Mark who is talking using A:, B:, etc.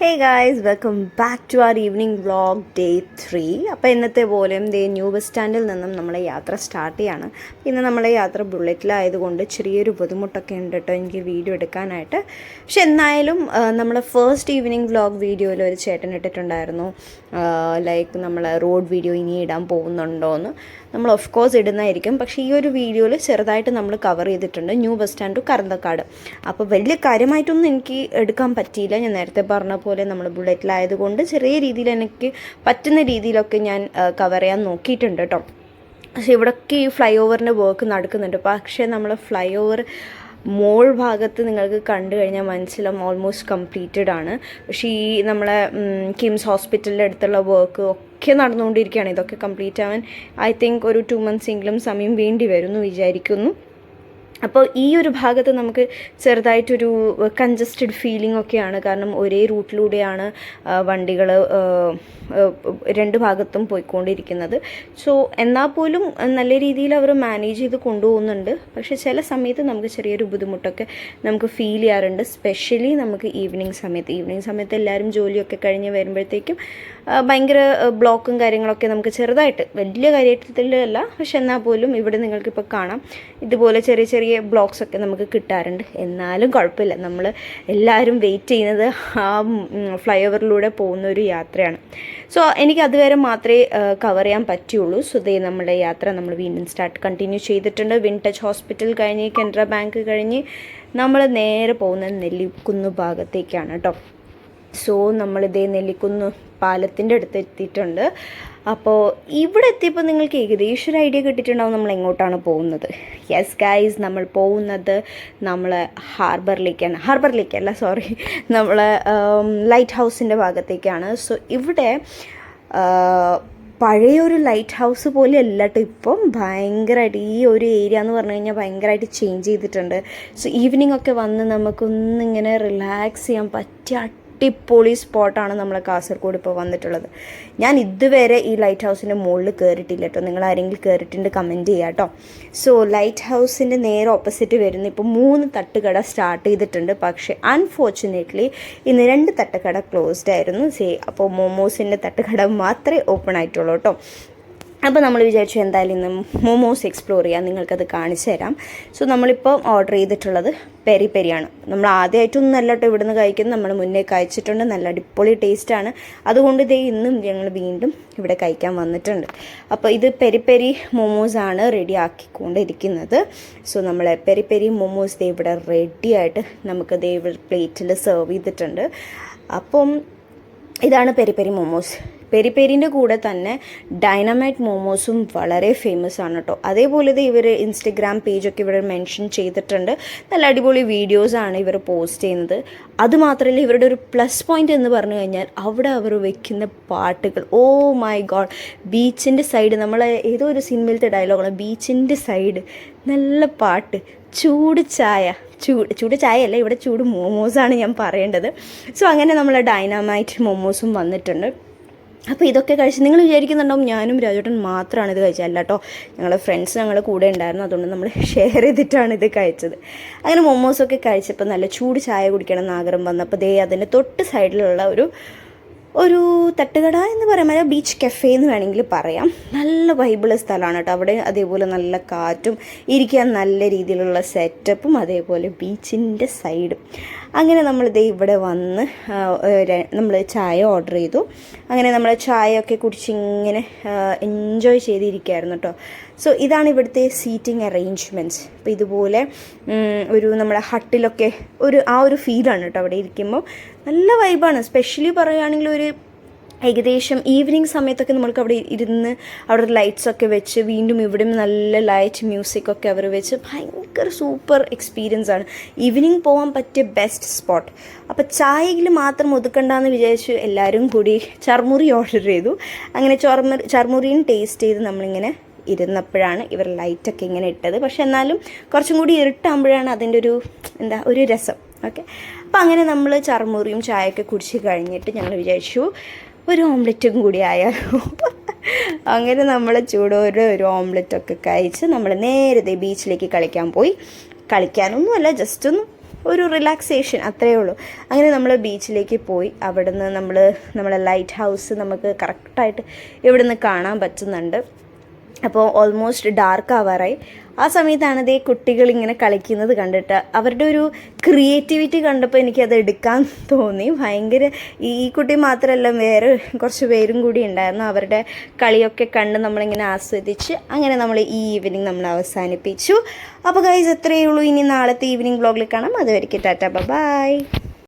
A: Hey guys, welcome back to our evening vlog day 3. അപ്പോൾ ഇന്നത്തെ പോലെയും ന്യൂ ബസ് സ്റ്റാൻഡിൽ നിന്നും നമ്മളെ യാത്ര സ്റ്റാർട്ട് ചെയ്യാണ്. ഇന്ന് നമ്മളെ യാത്ര ബുള്ളറ്റിലായതുകൊണ്ട് ചെറിയൊരു ബുദ്ധിമുട്ടൊക്കെ ഉണ്ട് കേട്ടോ എനിക്ക് വീഡിയോ എടുക്കാനായിട്ട്. പക്ഷെ എന്നായാലും നമ്മളെ ഫസ്റ്റ് ഈവനിങ് വ്ളോഗ് വീഡിയോയിൽ ഒരു ചേട്ടൻ ഇട്ടിട്ടുണ്ടായിരുന്നു ലൈക്ക് നമ്മൾ റോഡ് വീഡിയോ ഇനി ഇടാൻ പോകുന്നുണ്ടോ എന്ന്. നമ്മൾ ഓഫ് കോഴ്സ് ഇടുന്നതായിരിക്കും. പക്ഷേ ഈ ഒരു വീഡിയോയിൽ ചെറുതായിട്ട് നമ്മൾ കവർ ചെയ്തിട്ടുണ്ട് new bus stand to Karandakkad. അപ്പോൾ വലിയ കാര്യമായിട്ടൊന്നും എനിക്ക് എടുക്കാൻ പറ്റിയില്ല. ഞാൻ നേരത്തെ പറഞ്ഞ പോലെ നമ്മൾ ബുള്ളറ്റിലായതുകൊണ്ട് ചെറിയ രീതിയിൽ എനിക്ക് പറ്റുന്ന രീതിയിലൊക്കെ ഞാൻ കവർ ചെയ്യാൻ നോക്കിയിട്ടുണ്ട് കേട്ടോ. പക്ഷേ ഇവിടെയൊക്കെ ഈ ഫ്ലൈ ഓവറിൻ്റെ വർക്ക് നടക്കുന്നുണ്ട്. പക്ഷേ നമ്മൾ ഫ്ലൈ ഓവർ മോൾ ഭാഗത്ത് നിങ്ങൾക്ക് കണ്ടു കഴിഞ്ഞാൽ മനസ്സിലാവും ഓൾമോസ്റ്റ് കംപ്ലീറ്റഡ് ആണ്. പക്ഷേ ഈ നമ്മളെ കിംസ് ഹോസ്പിറ്റലിൻ്റെ അടുത്തുള്ള വർക്ക് ഒക്കെ നടന്നുകൊണ്ടിരിക്കുകയാണ്. ഇതൊക്കെ കംപ്ലീറ്റ് ആവാൻ ഐ തിങ്ക് ഒരു 2 months എങ്കിലും സമയം വേണ്ടി വരും എന്ന് വിചാരിക്കുന്നു. അപ്പോൾ ഈ ഒരു ഭാഗത്ത് നമുക്ക് ചെറുതായിട്ടൊരു കൺജസ്റ്റഡ് ഫീലിംഗ് ഒക്കെയാണ്. കാരണം ഒരേ റൂട്ടിലൂടെയാണ് വണ്ടികൾ രണ്ട് ഭാഗത്തും പോയിക്കൊണ്ടിരിക്കുന്നത്. സോ എന്നാൽ പോലും നല്ല രീതിയിൽ അവർ മാനേജ് ചെയ്ത് കൊണ്ടുപോകുന്നുണ്ട്. പക്ഷേ ചില സമയത്ത് നമുക്ക് ചെറിയൊരു ബുദ്ധിമുട്ടൊക്കെ നമുക്ക് ഫീൽ ചെയ്യാറുണ്ട്. സ്പെഷ്യലി നമുക്ക് ഈവനിങ് സമയത്ത് എല്ലാവരും ജോലിയൊക്കെ കഴിഞ്ഞ് വരുമ്പോഴത്തേക്കും ഭയങ്കര ബ്ലോക്കും കാര്യങ്ങളൊക്കെ നമുക്ക് ചെറുതായിട്ട് വലിയ കാര്യത്തിലല്ല, പക്ഷെ എന്നാൽ പോലും ഇവിടെ നിങ്ങൾക്കിപ്പോൾ കാണാം ഇതുപോലെ ചെറിയ ചെറിയ ബ്ലോക്സ് ഒക്കെ നമുക്ക് കിട്ടാറുണ്ട്. എന്നാലും കുഴപ്പമില്ല, നമ്മൾ എല്ലാവരും വെയിറ്റ് ചെയ്യുന്നത് ആ ഫ്ലൈ ഓവറിലൂടെ പോകുന്ന ഒരു യാത്രയാണ്. സോ എനിക്ക് അതുവരെ മാത്രമേ കവർ ചെയ്യാൻ പറ്റുള്ളൂ. സോ ദേ നമ്മുടെ യാത്ര നമ്മൾ വീണ്ടും കണ്ടിന്യൂ ചെയ്തിട്ടുണ്ട്. വിൻടച്ച് ഹോസ്പിറ്റൽ കഴിഞ്ഞ് കനറ ബാങ്ക് കഴിഞ്ഞ് നമ്മൾ നേരെ പോകുന്നത് നെല്ലിക്കുന്ന് ഭാഗത്തേക്കാണ് കേട്ടോ. സോ നമ്മളിതേ നെല്ലിക്കുന്ന് പാലത്തിൻ്റെ അടുത്ത് എത്തിയിട്ടുണ്ട്. അപ്പോൾ ഇവിടെ എത്തിയപ്പോൾ നിങ്ങൾക്ക് ഏകദേശം ഒരു ഐഡിയ കിട്ടിയിട്ടുണ്ടാവും നമ്മൾ എങ്ങോട്ടാണ് പോകുന്നത്. യെസ് ഗൈസ്, നമ്മൾ പോകുന്നത് നമ്മൾ ഹാർബറിലേക്കല്ല സോറി, നമ്മൾ ലൈറ്റ് ഹൗസിൻ്റെ ഭാഗത്തേക്കാണ്. സോ ഇവിടെ പഴയൊരു ലൈറ്റ് ഹൗസ് പോലെ അല്ല കേട്ടോ, ഇപ്പം ഭയങ്കരമായിട്ട് ഈ ഒരു ഏരിയ എന്ന് പറഞ്ഞു കഴിഞ്ഞാൽ ഭയങ്കരമായിട്ട് ചേഞ്ച് ചെയ്തിട്ടുണ്ട്. സോ ഈവനിങ് ഒക്കെ വന്ന് നമുക്കൊന്നിങ്ങനെ റിലാക്സ് ചെയ്യാൻ പറ്റിയ അടിപൊളി സ്പോട്ടാണ് നമ്മളെ കാസർഗോഡ് ഇപ്പോൾ വന്നിട്ടുള്ളത്. ഞാൻ ഇതുവരെ ഈ ലൈറ്റ് ഹൗസിൻ്റെ മുകളിൽ കയറിയിട്ടില്ല കേട്ടോ. നിങ്ങൾ ആരെങ്കിലും കയറിയിട്ടുണ്ട് കമൻറ്റ് ചെയ്യുക കേട്ടോ. സോ ലൈറ്റ് ഹൗസിൻ്റെ നേരെ ഓപ്പോസിറ്റ് വരുന്ന ഇപ്പോൾ 3 തട്ടുകട സ്റ്റാർട്ട് ചെയ്തിട്ടുണ്ട്. പക്ഷേ അൺഫോർച്ചുനേറ്റ്ലി ഇന്ന് 2 തട്ടുകട ക്ലോസ്ഡ് ആയിരുന്നു. അപ്പോൾ മോമോസിൻ്റെ തട്ടുകട മാത്രമേ ഓപ്പൺ ആയിട്ടുള്ളൂ കേട്ടോ. അപ്പോൾ നമ്മൾ വിചാരിച്ചു എന്തായാലും ഇന്ന് മോമോസ് എക്സ്പ്ലോർ ചെയ്യാം, നിങ്ങൾക്കത് കാണിച്ചു തരാം. സോ നമ്മളിപ്പോൾ ഓർഡർ ചെയ്തിട്ടുള്ളത് പെരി പെരിയാണ്. നമ്മൾ ആദ്യമായിട്ടൊന്നും അല്ല കേട്ടോ ഇവിടുന്ന് കഴിക്കുന്നത്, നമ്മൾ മുന്നേ കഴിച്ചിട്ടുണ്ട്. നല്ല അടിപൊളി ടേസ്റ്റാണ്. അതുകൊണ്ട് ഇതേ ഇന്നും ഞങ്ങൾ വീണ്ടും ഇവിടെ കഴിക്കാൻ വന്നിട്ടുണ്ട്. അപ്പോൾ ഇത് പെരി പെരി മോമോസാണ് റെഡി ആക്കിക്കൊണ്ടിരിക്കുന്നത്. സോ നമ്മൾ പെരി പെരി മോമോസ് ദേ ഇവിടെ റെഡി ആയിട്ട് നമുക്ക് ദേ ഇവിടെ പ്ലേറ്റിൽ സെർവ് ചെയ്തിട്ടുണ്ട്. അപ്പം ഇതാണ് പെരി പെരി മോമോസ്. പെരി പെരിൻ്റെ കൂടെ തന്നെ ഡൈനമൈറ്റ് മോമോസും വളരെ ഫേമസ് ആണ് കേട്ടോ. അതേപോലെ ഇവർ ഇൻസ്റ്റഗ്രാം പേജൊക്കെ ഇവിടെ മെൻഷൻ ചെയ്തിട്ടുണ്ട്. നല്ല അടിപൊളി വീഡിയോസാണ് ഇവർ പോസ്റ്റ് ചെയ്യുന്നത്. അതുമാത്രമല്ല ഇവരുടെ ഒരു പ്ലസ് പോയിൻ്റ് എന്ന് പറഞ്ഞു കഴിഞ്ഞാൽ അവിടെ അവർ വെക്കുന്ന പാട്ടുകൾ, ഓ മൈ ഗോഡ്. ബീച്ചിൻ്റെ സൈഡ്, നമ്മൾ ഏതോ ഒരു സിനിമയിലത്തെ ഡയലോഗാണ്, ബീച്ചിൻ്റെ സൈഡ് നല്ല പാട്ട്, ചൂട് ചായയല്ല ഇവിടെ ചൂട് മോമോസാണ് ഞാൻ പറയേണ്ടത്. സോ അങ്ങനെ നമ്മൾ ഡൈനാമൈറ്റ് മോമോസും വന്നിട്ടുണ്ട്. അപ്പോൾ ഇതൊക്കെ കഴിച്ച് നിങ്ങൾ വിചാരിക്കുന്നുണ്ടാവും ഞാനും രാജേട്ടൻ മാത്രമാണ് ഇത് കഴിച്ചത്. അല്ല കേട്ടോ, ഞങ്ങളുടെ ഫ്രണ്ട്സ് ഞങ്ങളുടെ കൂടെ ഉണ്ടായിരുന്നു. അതുകൊണ്ട് നമ്മൾ ഷെയർ ചെയ്തിട്ടാണ് ഇത് കഴിച്ചത്. അങ്ങനെ മോമോസൊക്കെ കഴിച്ചപ്പോൾ നല്ല ചൂട് ചായ കുടിക്കണം എന്ന് ആഗ്രഹം വന്നപ്പോൾ ദേ അതിൻ്റെ തൊട്ട് സൈഡിലുള്ള ഒരു തട്ടുകട എന്ന് പറയുമ്പോൾ ബീച്ച് കഫേ എന്ന് വേണമെങ്കിൽ പറയാം. നല്ല വൈബിളുള്ള സ്ഥലമാണ് കേട്ടോ. അവിടെ അതേപോലെ നല്ല കാറ്റും ഇരിക്കാൻ നല്ല രീതിയിലുള്ള സെറ്റപ്പും അതേപോലെ ബീച്ചിൻ്റെ സൈഡും. അങ്ങനെ നമ്മളിതേ ഇവിടെ വന്ന് നമ്മൾ ചായ ഓർഡർ ചെയ്തു. അങ്ങനെ നമ്മൾ ചായയൊക്കെ കുടിച്ച് ഇങ്ങനെ എൻജോയ് ചെയ്തിരിക്കുകയായിരുന്നു കേട്ടോ. സോ ഇതാണ് ഇവിടുത്തെ സീറ്റിംഗ് അറേഞ്ച്മെൻറ്റ്സ്. അപ്പോൾ ഇതുപോലെ നമ്മുടെ ഹട്ടിലൊക്കെ ആ ഒരു ഫീലാണ് കേട്ടോ അവിടെ ഇരിക്കുമ്പോൾ. നല്ല വൈബാണ്. സ്പെഷ്യലി പറയുകയാണെങ്കിൽ ഏകദേശം ഈവനിങ് സമയത്തൊക്കെ നമ്മൾക്ക് അവിടെ ഇരുന്ന് അവിടെ ലൈറ്റ്സൊക്കെ വെച്ച് വീണ്ടും ഇവിടെയും നല്ല ലൈറ്റ് മ്യൂസിക്കൊക്കെ അവർ വെച്ച് ഭയങ്കര സൂപ്പർ എക്സ്പീരിയൻസ് ആണ്. ഈവനിങ് പോകാൻ പറ്റിയ ബെസ്റ്റ് സ്പോട്ട്. അപ്പോൾ ചായയിൽ മാത്രം ഒതുക്കണ്ടെന്ന് വിചാരിച്ച് എല്ലാവരും കൂടി ചർമുറി ഓർഡർ ചെയ്തു. അങ്ങനെ ചർമുറിയും ടേസ്റ്റ് ചെയ്ത് നമ്മളിങ്ങനെ ഇരുന്നപ്പോഴാണ് ഇവർ ലൈറ്റൊക്കെ ഇങ്ങനെ ഇട്ടത്. പക്ഷെ എന്നാലും കുറച്ചും കൂടി ഇരുട്ടാകുമ്പോഴാണ് അതിൻ്റെ ഒരു രസം. ഓക്കെ, അപ്പോൾ അങ്ങനെ നമ്മൾ ചർമുറിയും ചായയൊക്കെ കുടിച്ച് കഴിഞ്ഞിട്ട് ഞങ്ങൾ വിചാരിച്ചു ഒരു ഓംലെറ്റും കൂടി ആയാലോ. അങ്ങനെ നമ്മൾ ചൂടോടെ ഒരു ഓംലെറ്റൊക്കെ കഴിച്ച് നമ്മൾ നേരത്തെ ബീച്ചിലേക്ക് കളിക്കാൻ പോയി. കളിക്കാനൊന്നുമല്ല, ജസ്റ്റ് ഒന്ന് ഒരു റിലാക്സേഷൻ അത്രയേ ഉള്ളൂ. അങ്ങനെ നമ്മൾ ബീച്ചിലേക്ക് പോയി. അവിടുന്ന് നമ്മളെ ലൈറ്റ് ഹൗസ് നമുക്ക് കറക്റ്റായിട്ട് ഇവിടുന്ന് കാണാൻ പറ്റുന്നുണ്ട്. അപ്പോൾ ഓൾമോസ്റ്റ് ഡാർക്ക് ആവാറായി. ആ സമയത്താണ് ഇതേ കുട്ടികളിങ്ങനെ കളിക്കുന്നത് കണ്ടിട്ട് അവരുടെ ഒരു ക്രിയേറ്റിവിറ്റി കണ്ടപ്പോൾ എനിക്കത് എടുക്കാൻ തോന്നി. ഭയങ്കര ഈ കുട്ടി മാത്രമല്ല, വേറെ കുറച്ച് പേരും കൂടി ഉണ്ടായിരുന്നു. അവരുടെ കളിയൊക്കെ കണ്ട് നമ്മളിങ്ങനെ ആസ്വദിച്ച് അങ്ങനെ നമ്മൾ ഈ ഈവനിങ് നമ്മൾ അവസാനിപ്പിച്ചു. അപ്പോൾ ഗൈസ്, എത്രയേ ഉള്ളൂ. ഇനി നാളത്തെ ഈവനിങ് വ്ളോഗിൽ കാണാം. അതുവരെയ്ക്ക് ടാറ്റ ബൈ.